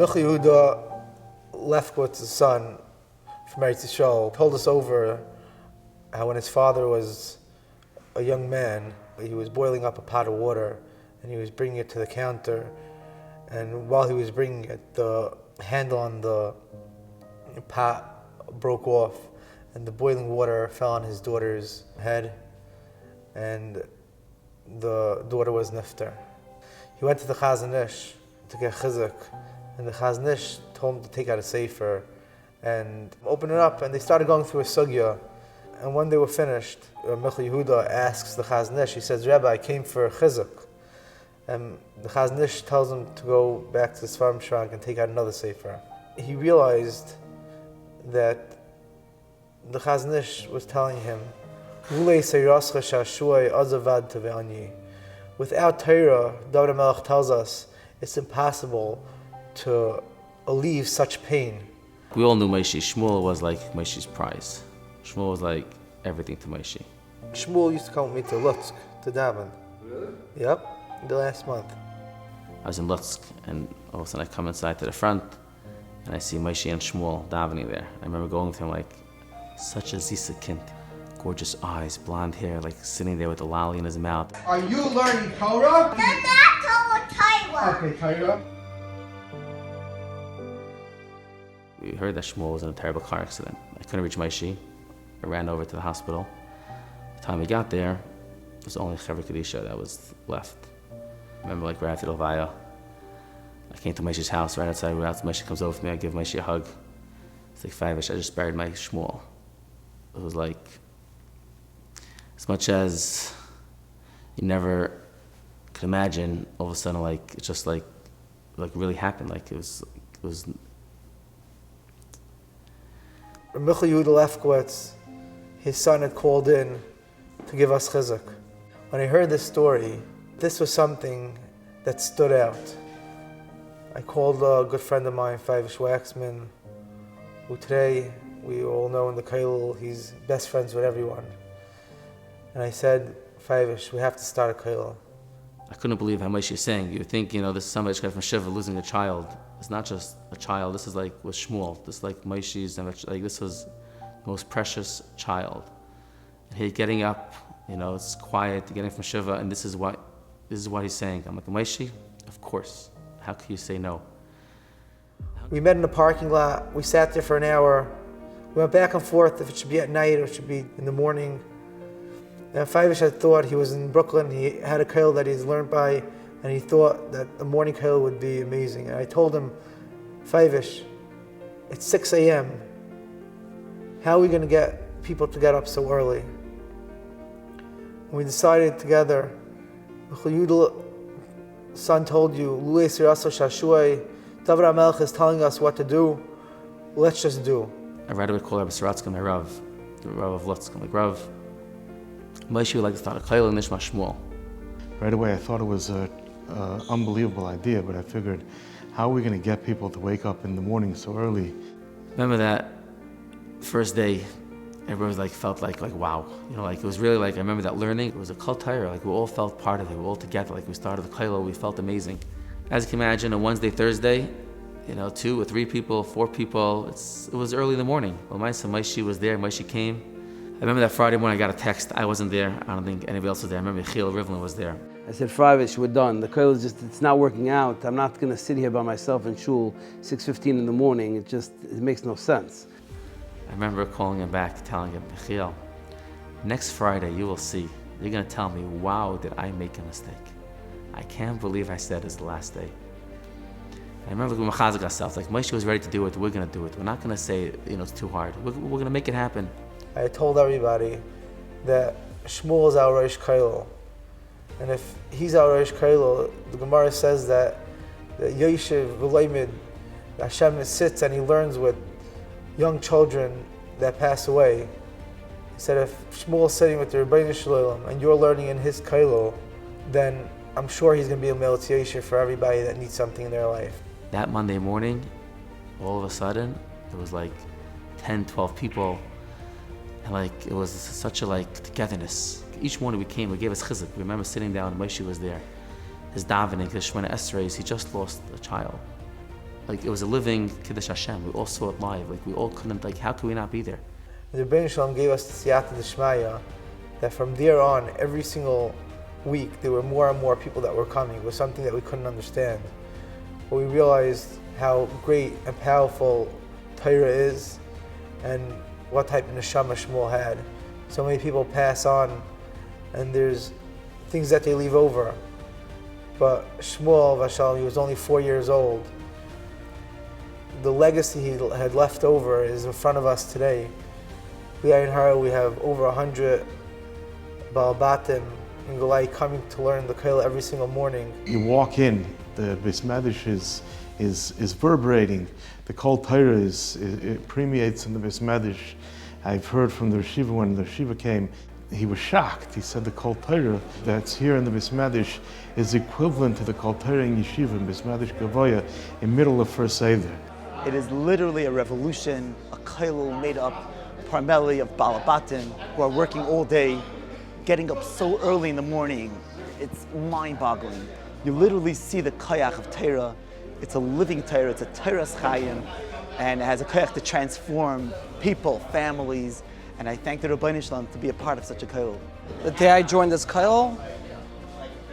Michal Yehuda Lefkowitz's son from Eretz Yisrael told us over how when his father was a young man, he was boiling up a pot of water and he was bringing it to the counter, and while he was bringing it, the handle on the pot broke off and the boiling water fell on his daughter's head, and the daughter was nifter. He went to the Chazon Ish to get chizuk, and the Chazon Ish told him to take out a sefer and open it up, and they started going through a sugya. And when they were finished, Michal Yehuda asks the Chazon Ish, he says, Rebbe, I came for chizuk. And the Chazon Ish tells him to go back to the Svarim Shrank and take out another sefer. He realized that the Chazon Ish was telling him, without Torah, David HaMelech tells us, it's impossible to alleviate such pain. We all knew Moshe. Shmuel was like Moshe's prize. Shmuel was like everything to Moshe. Shmuel used to come with me to Lutsk, to daven. Really? Yep, the last month. I was in Lutsk, and all of a sudden I come inside to the front, and I see Moshe and Shmuel davening there. I remember going with him like such a zisa kind. Gorgeous eyes, blonde hair, like sitting there with a lolly in his mouth. Are you learning Torah? Okay, Torah. We heard that Shmuel was in a terrible car accident. I couldn't reach Moshe. I ran over to the hospital. By the time we got there, there was only Chevra Kadisha that was left. I remember like right after the Levaya, I came to Moshe's house right outside. Moshe comes over to me, I give Moshe a hug. It's like 5-ish, I just buried my Shmuel. It was like, as much as you never could imagine, all of a sudden like, it just like really happened. Like it was Michal Yehuda Lefkowitz, his son had called in to give us chizuk. When I heard this story, this was something that stood out. I called a good friend of mine, Faivish Waxman, who today we all know in the Kollel, he's best friends with everyone. And I said, Faivish, we have to start a Kollel. I couldn't believe how much you're saying. You think, this is somebody from Shiva losing a child. It's not just a child. This is like with Shmuel. This is like Moshe's, like this was the most precious child. And he getting up, it's quiet, getting from Shiva, and this is what he's saying. I'm like, Moshe, of course. How can you say no? We met in the parking lot. We sat there for an hour. We went back and forth if it should be at night or it should be in the morning. And Faivish had thought, he was in Brooklyn, he had a kollel that he's learned by, and he thought that the morning kollel would be amazing. And I told him, Faivish, it's 6 a.m. How are we going to get people to get up so early? And we decided together, Michal Yehuda's son told you, Lulei Siraso Shashuai, David HaMelech is telling us what to do, let's just do. I right away called Rabbi Saratsky, my Rav, the Rav of Lutsk. I'm like, Rav, Moshe would like to start a kollel in Nishma Shmuel. Right away I thought it was an unbelievable idea, but I figured, how are we going to get people to wake up in the morning so early? Remember that first day, everyone was like, felt like wow. It was really like, I remember that learning, it was a cult Torah, like we all felt part of it, we were all together, like we started the kollel, we felt amazing. As you can imagine, a Wednesday, Thursday, 2 or 3 people, 4 people, it was early in the morning. Well, my son Moshe was there, Moshe came. I remember that Friday morning I got a text, I wasn't there, I don't think anybody else was there. I remember Chil Rivlin was there. I said, Faivish, we're done. The kollel is it's not working out. I'm not going to sit here by myself in shul 6:15 in the morning. It makes no sense. I remember calling him back, telling him, Chil, next Friday you will see. You're going to tell me, wow, did I make a mistake? I can't believe I said it's the last day. I remember we machazek ourselves, like Moshe was ready to do it, we're going to do it. We're not going to say, it's too hard. We're going to make it happen. I told everybody that Shmuel is our Rosh Kollel. And if he's our Rosh Kollel, the Gemara says that Yoshev V'Loimid, Hashem sits and he learns with young children that pass away. He said if Shmuel's sitting with the Rebbeinu Shalom and you're learning in his kollel, then I'm sure he's going to be a meltiation for everybody that needs something in their life. That Monday morning, all of a sudden, there was like 10, 12 people, and it was such a togetherness. Each morning we came, we gave us chizuk. We remember sitting down, Moshe was there. His davening, his Shemona Esrei, he just lost a child. Like, it was a living Kiddush Hashem. We all saw it live. Like, we all couldn't, like, how could we not be there? The Rebbeinu Shalom gave us the Siyata D'Shmaya that from there on, every single week, there were more and more people that were coming. It was something that we couldn't understand. But we realized how great and powerful Torah is and what type of neshama Shmuel had. So many people pass on and there's things that they leave over. But Shmuel, Vashal, he was only 4 years old. The legacy he had left over is in front of us today. We have over 100 Baal Batim in Galai coming to learn the Kollel every single morning. You walk in, the Beis Medrash is reverberating. The Kol Torah it permeates in the Beis Medrash. I've heard from the Yeshiva, when the Yeshiva came, he was shocked. He said the Kol Torah that's here in the Beis Medrash is equivalent to the Kol Torah in Yeshiva, in Beis Medrash Gavoya, in middle of First Seder. It is literally a revolution, a Kollel made up primarily of Baal Batim who are working all day, getting up so early in the morning. It's mind-boggling. You literally see the koyach of Torah. It's a living Torah, it's a Torah's Chayim, and it has a koyach to transform people, families, and I thank the Rebbeinu Shalom to be a part of such a Kollel. The day I joined this Kollel,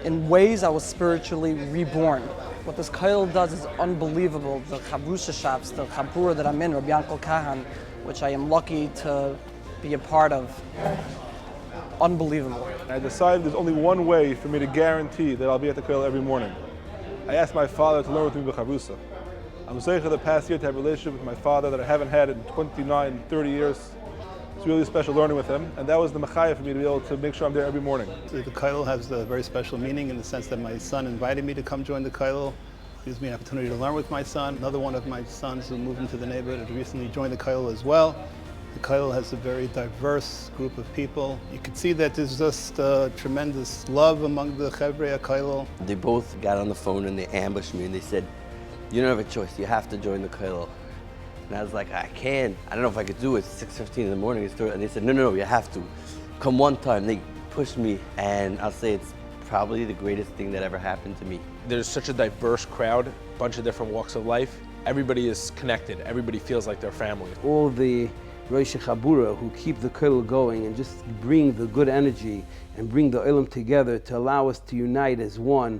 in ways I was spiritually reborn. What this Kollel does is unbelievable. The Chavrusha shops, the Chabura that I'm in, Rabbi Yankel Kahan, which I am lucky to be a part of. Unbelievable. I decided there's only one way for me to guarantee that I'll be at the Kollel every morning. I asked my father to learn with me b'chavrusa. I'm saying for the past year to have a relationship with my father that I haven't had in 29, 30 years. It's really special learning with him, and that was the mechaya for me to be able to make sure I'm there every morning. The Kollel has a very special meaning in the sense that my son invited me to come join the Kollel. It gives me an opportunity to learn with my son. Another one of my sons who moved into the neighborhood had recently joined the Kollel as well. The Kollel has a very diverse group of people. You can see that there's just tremendous love among the Chevrei Kollel. They both got on the phone and they ambushed me and they said, "You don't have a choice, you have to join the Kollel." And I was like, "I can't. I don't know if I could do it. It's 6:15 in the morning." And they said, no, you have to. Come one time. They pushed me, and I'll say it's probably the greatest thing that ever happened to me. There's such a diverse crowd, a bunch of different walks of life. Everybody is connected. Everybody feels like they're family. All the Rosh Chabura who keep the Kollel going and just bring the good energy and bring the Olam together to allow us to unite as one.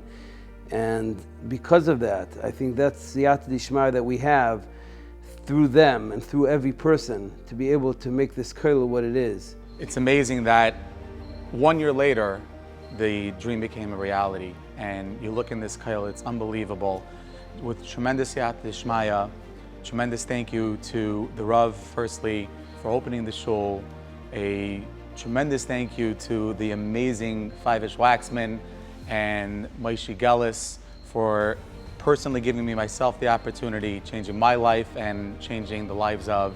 And because of that, I think that's the Siyata D'Shmaya that we have through them and through every person to be able to make this Kollel what it is. It's amazing that 1 year later, the dream became a reality. And you look in this Kollel, it's unbelievable. With tremendous Siyata D'Shmaya, tremendous thank you to the Rav, firstly, for opening the shul. A tremendous thank you to the amazing Five-Ish Waxman and Maishi Gellis for personally giving me myself the opportunity, changing my life and changing the lives of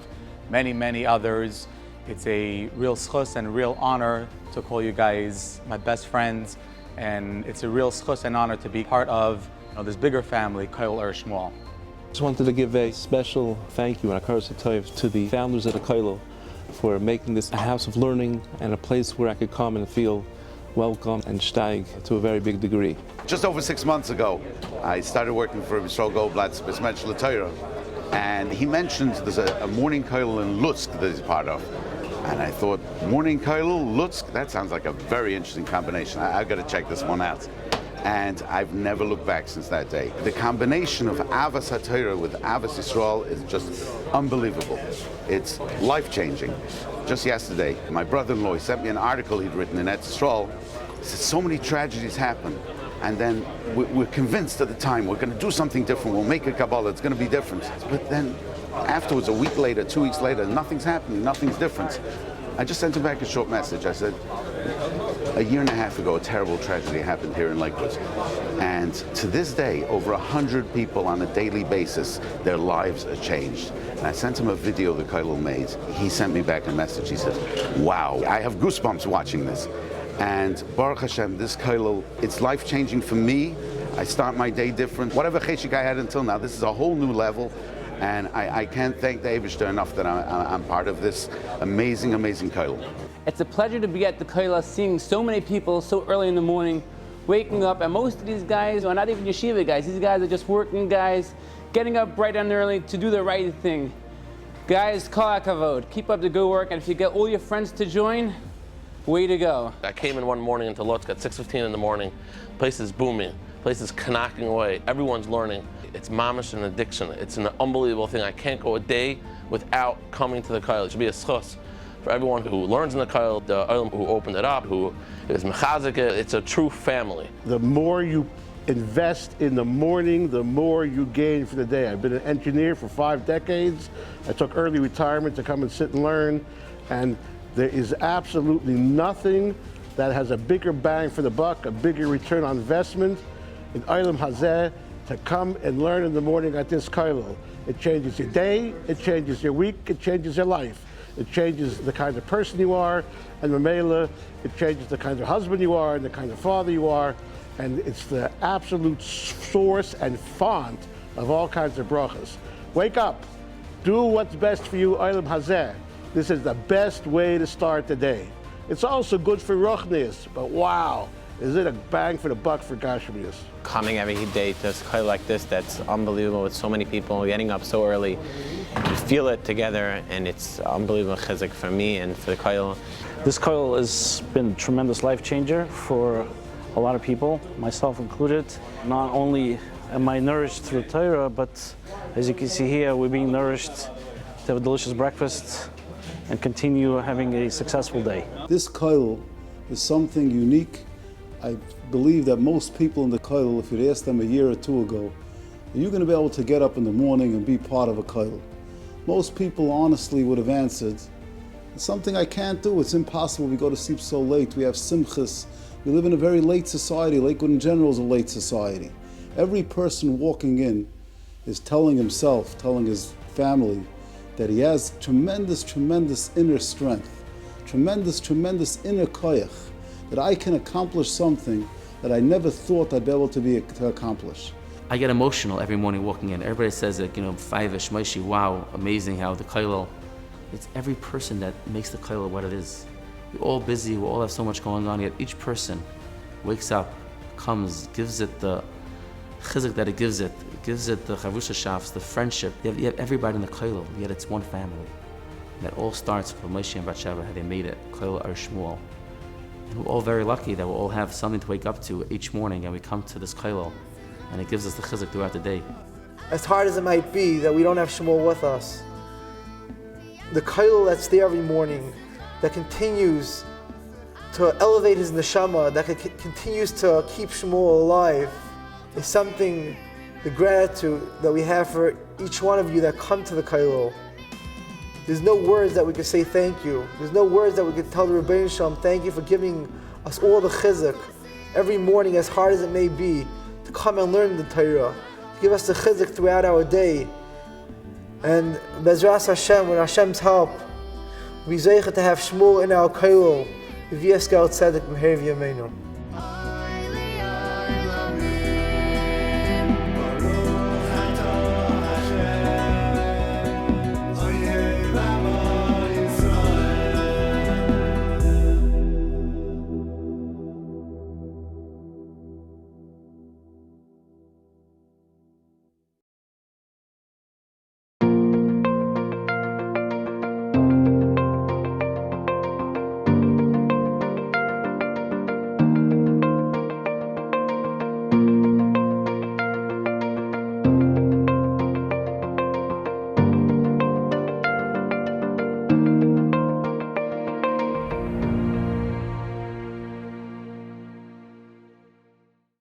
many, many others. It's a real schus and real honor to call you guys my best friends, and it's a real schus and honor to be part of this bigger family, Kollel Shmuel. I just wanted to give a special thank you and a karas to the founders of the Kollel for making this a house of learning and a place where I could come and feel welcome and steig to a very big degree. Just over 6 months ago, I started working for Yisrael Goldblatt's Beis Medrash Torah, and he mentioned there's a morning Kollel in Lutsk that he's part of. And I thought, morning Kollel, Lutsk, that sounds like a very interesting combination. I've got to check this one out. And I've never looked back since that day. The combination of Avas HaTorah with Avas Yisrael is just unbelievable. It's life-changing. Just yesterday, my brother-in-law sent me an article he'd written in Eretz Yisrael. He said, so many tragedies happen, and then we're convinced at the time we're going to do something different, we'll make a Kabbalah, it's going to be different. But then afterwards, a week later, 2 weeks later, nothing's happening, nothing's different. I just sent him back a short message. I said, a year and a half ago, a terrible tragedy happened here in Lakewood. And to this day, over 100 people on a daily basis, their lives are changed. And I sent him a video the Kollel made. He sent me back a message. He said, wow, I have goosebumps watching this. And Baruch Hashem, this Kollel, it's life-changing for me. I start my day different. Whatever cheshik I had until now, this is a whole new level. And I can't thank the Eibishter enough that I'm part of this amazing, amazing Kollel. It's a pleasure to be at the Kollel, seeing so many people so early in the morning waking up, and most of these guys are not even yeshiva guys. These guys are just working guys, getting up bright and early to do the right thing. Guys, kol hakavod, keep up the good work, and if you get all your friends to join, way to go. I came in one morning into Lutsk at 6:15 in the morning. Place is booming. Place is knocking away. Everyone's learning. It's mamish an addiction. It's an unbelievable thing. I can't go a day without coming to the kollel. It should be a schus for everyone who learns in the kollel, the olim who opened it up, who is mechazik. It's a true family. The more you invest in the morning, the more you gain for the day. I've been an engineer for 5 decades. I took early retirement to come and sit and learn, and there is absolutely nothing that has a bigger bang for the buck, a bigger return on investment in Olam Hazeh to come and learn in the morning at this kollel. It changes your day, it changes your week, it changes your life. It changes the kind of person you are, and Mamela, it changes the kind of husband you are and the kind of father you are. And it's the absolute source and font of all kinds of brachas. Wake up, do what's best for you, Olam Hazeh. This is the best way to start the day. It's also good for Ruchnius, but wow, is it a bang for the buck for Gashmius. Coming every day to a kollel like this, that's unbelievable with so many people, getting up so early. You feel it together, and it's unbelievable chizuk for me and for the kollel. This kollel has been a tremendous life changer for a lot of people, myself included. Not only am I nourished through Torah, but as you can see here, we're being nourished to have a delicious breakfast and continue having a successful day. This kollel is something unique. I believe that most people in the kollel, if you'd asked them a year or two ago, are you going to be able to get up in the morning and be part of a kollel? Most people honestly would have answered, it's something I can't do, it's impossible, we go to sleep so late, we have simchas. We live in a very late society. Lakewood in general is a late society. Every person walking in is telling himself, telling his family, that he has tremendous, tremendous inner strength, tremendous, tremendous inner koyach, that I can accomplish something that I never thought I'd be able to accomplish. I get emotional every morning walking in. Everybody says that, Five-ish, Maishi, wow, amazing how the kollel, it's every person that makes the kollel what it is. We're all busy, we all have so much going on, yet each person wakes up, comes, gives it the chizuk that it gives it the chavusha shafs, the friendship. You have everybody in the kollel, yet it's one family. And that all starts from Moshe and Batsheva, how they made it, Kollel or Shmuel. And we're all very lucky that we all have something to wake up to each morning, and we come to this kollel, and it gives us the chizuk throughout the day. As hard as it might be that we don't have Shmuel with us, the kollel that's there every morning, that continues to elevate his neshama, that continues to keep Shmuel alive, is something, the gratitude that we have for each one of you that come to the kollel. There's no words that we could say thank you. There's no words that we could tell the Rebbeinu Shalom, thank you for giving us all the chizuk every morning, as hard as it may be, to come and learn the Torah, to give us the chizuk throughout our day. And Bezras Hashem, with Hashem's help, we zeicha to have Shmuel in our kollel. V'yeskel tzedek b'mehir v'yameinu.